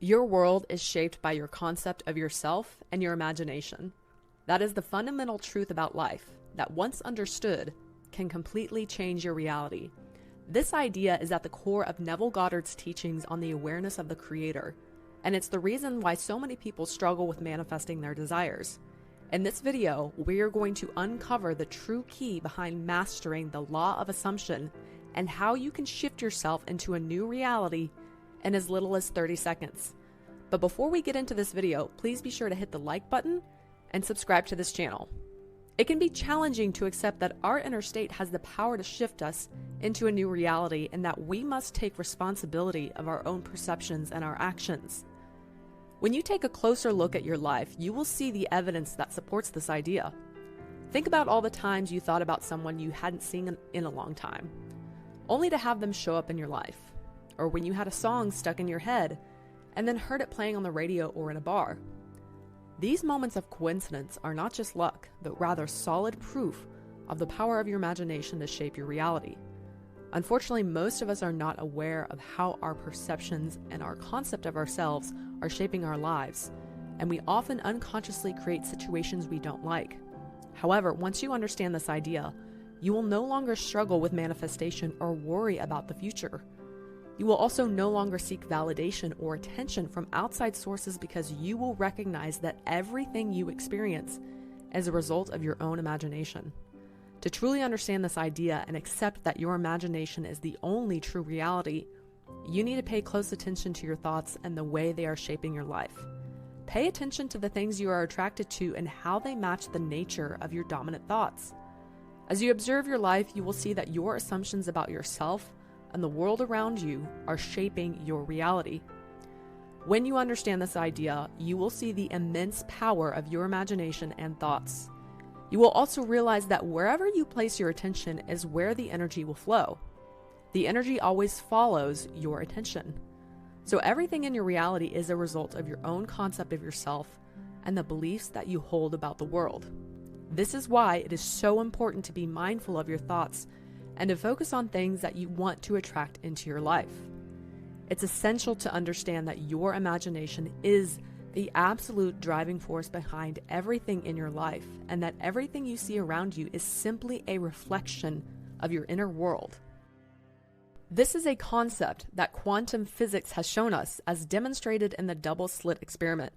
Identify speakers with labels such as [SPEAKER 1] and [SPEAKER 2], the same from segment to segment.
[SPEAKER 1] Your world is shaped by your concept of yourself and your imagination. That is the fundamental truth about life that, once understood, can completely change your reality. This idea is at the core of Neville Goddard's teachings on the awareness of the Creator, and it's the reason why so many people struggle with manifesting their desires. In this video, we are going to uncover the true key behind mastering the law of assumption and how you can shift yourself into a new reality in as little as 30 seconds. But before we get into this video, please be sure to hit the like button and subscribe to this channel. It can be challenging to accept that our inner state has the power to shift us into a new reality and that we must take responsibility of our own perceptions and our actions. When you take a closer look at your life, you will see the evidence that supports this idea. Think about all the times you thought about someone you hadn't seen in a long time, only to have them show up in your life. Or when you had a song stuck in your head and then heard it playing on the radio or in a bar. These moments of coincidence are not just luck, but rather solid proof of the power of your imagination to shape your reality. Unfortunately, most of us are not aware of how our perceptions and our concept of ourselves are shaping our lives, and we often unconsciously create situations we don't like. However, once you understand this idea, you will no longer struggle with manifestation or worry about the future. You will also no longer seek validation or attention from outside sources because you will recognize that everything you experience is a result of your own imagination. To truly understand this idea and accept that your imagination is the only true reality, you need to pay close attention to your thoughts and the way they are shaping your life. Pay attention to the things you are attracted to and how they match the nature of your dominant thoughts. As you observe your life, you will see that your assumptions about yourself and the world around you are shaping your reality. When you understand this idea, you will see the immense power of your imagination and thoughts. You will also realize that wherever you place your attention is where the energy will flow. The energy always follows your attention. So everything in your reality is a result of your own concept of yourself and the beliefs that you hold about the world. This is why it is so important to be mindful of your thoughts and to focus on things that you want to attract into your life. It's essential to understand that your imagination is the absolute driving force behind everything in your life, and that everything you see around you is simply a reflection of your inner world. This is a concept that quantum physics has shown us, as demonstrated in the double slit experiment,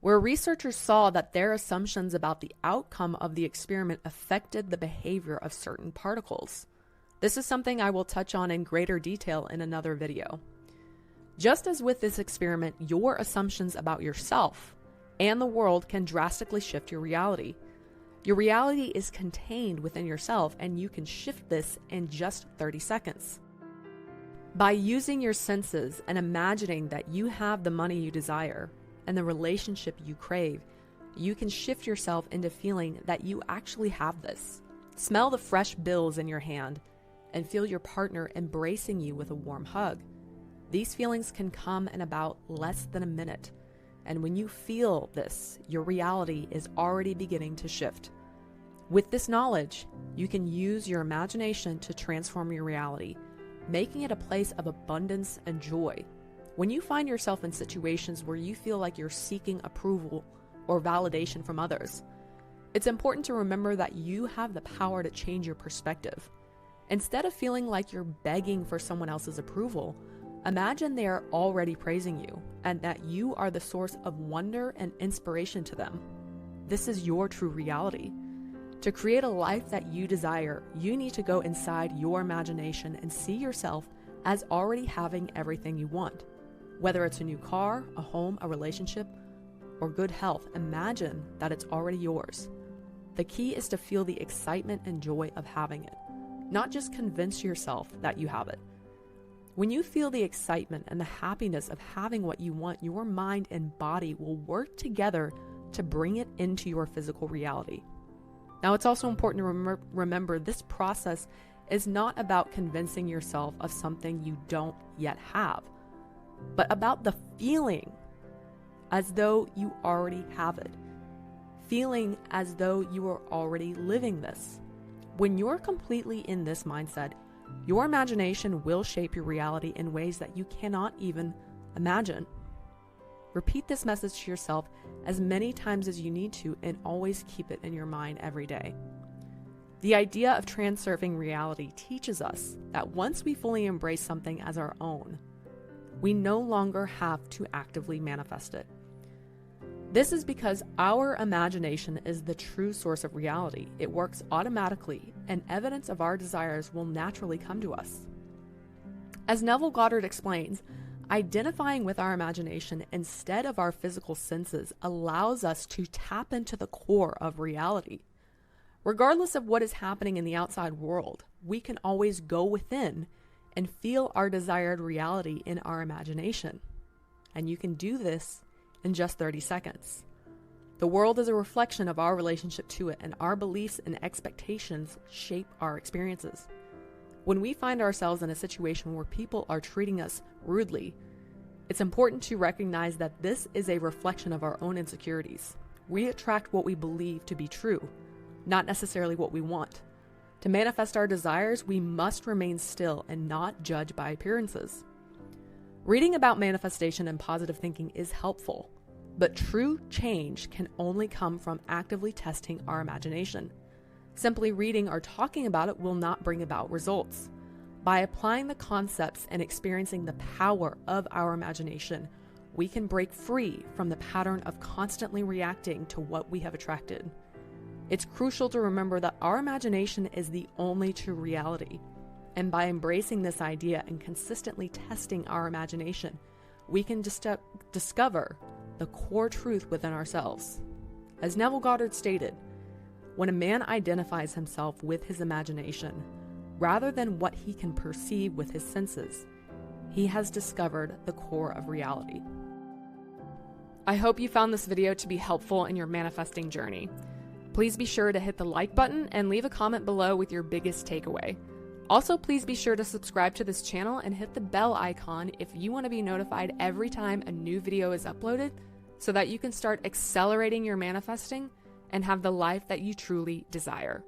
[SPEAKER 1] where researchers saw that their assumptions about the outcome of the experiment affected the behavior of certain particles. This is something I will touch on in greater detail in another video. Just as with this experiment, your assumptions about yourself and the world can drastically shift your reality. Your reality is contained within yourself, and you can shift this in just 30 seconds. By using your senses and imagining that you have the money you desire and the relationship you crave, you can shift yourself into feeling that you actually have this. Smell the fresh bills in your hand and feel your partner embracing you with a warm hug. These feelings can come in about less than a minute, and when you feel this, your reality is already beginning to shift. With this knowledge, you can use your imagination to transform your reality, making it a place of abundance and joy. When you find yourself in situations where you feel like you're seeking approval or validation from others, it's important to remember that you have the power to change your perspective. Instead of feeling like you're begging for someone else's approval, imagine they are already praising you and that you are the source of wonder and inspiration to them. This is your true reality. To create a life that you desire, you need to go inside your imagination and see yourself as already having everything you want. Whether it's a new car, a home, a relationship, or good health, imagine that it's already yours. The key is to feel the excitement and joy of having it, not just convince yourself that you have it. When you feel the excitement and the happiness of having what you want, your mind and body will work together to bring it into your physical reality. Now, it's also important to remember this process is not about convincing yourself of something you don't yet have, but about the feeling as though you already have it, feeling as though you are already living this. When you're completely in this mindset, your imagination will shape your reality in ways that you cannot even imagine. Repeat this message to yourself as many times as you need to and always keep it in your mind every day. The idea of transurfing reality teaches us that once we fully embrace something as our own, we no longer have to actively manifest it. This is because our imagination is the true source of reality. It works automatically, and evidence of our desires will naturally come to us. As Neville Goddard explains, identifying with our imagination instead of our physical senses allows us to tap into the core of reality. Regardless of what is happening in the outside world, we can always go within and feel our desired reality in our imagination. And you can do this in just 30 seconds. The world is a reflection of our relationship to it, and our beliefs and expectations shape our experiences. When we find ourselves in a situation where people are treating us rudely, it's important to recognize that this is a reflection of our own insecurities. We attract what we believe to be true, not necessarily what we want. To manifest our desires, we must remain still and not judge by appearances. Reading about manifestation and positive thinking is helpful, but true change can only come from actively testing our imagination. Simply reading or talking about it will not bring about results. By applying the concepts and experiencing the power of our imagination, we can break free from the pattern of constantly reacting to what we have attracted. It's crucial to remember that our imagination is the only true reality. And by embracing this idea and consistently testing our imagination, we can discover the core truth within ourselves. As Neville Goddard stated, when a man identifies himself with his imagination, rather than what he can perceive with his senses, he has discovered the core of reality. I hope you found this video to be helpful in your manifesting journey. Please be sure to hit the like button and leave a comment below with your biggest takeaway. Also, please be sure to subscribe to this channel and hit the bell icon if you want to be notified every time a new video is uploaded, so that you can start accelerating your manifesting and have the life that you truly desire.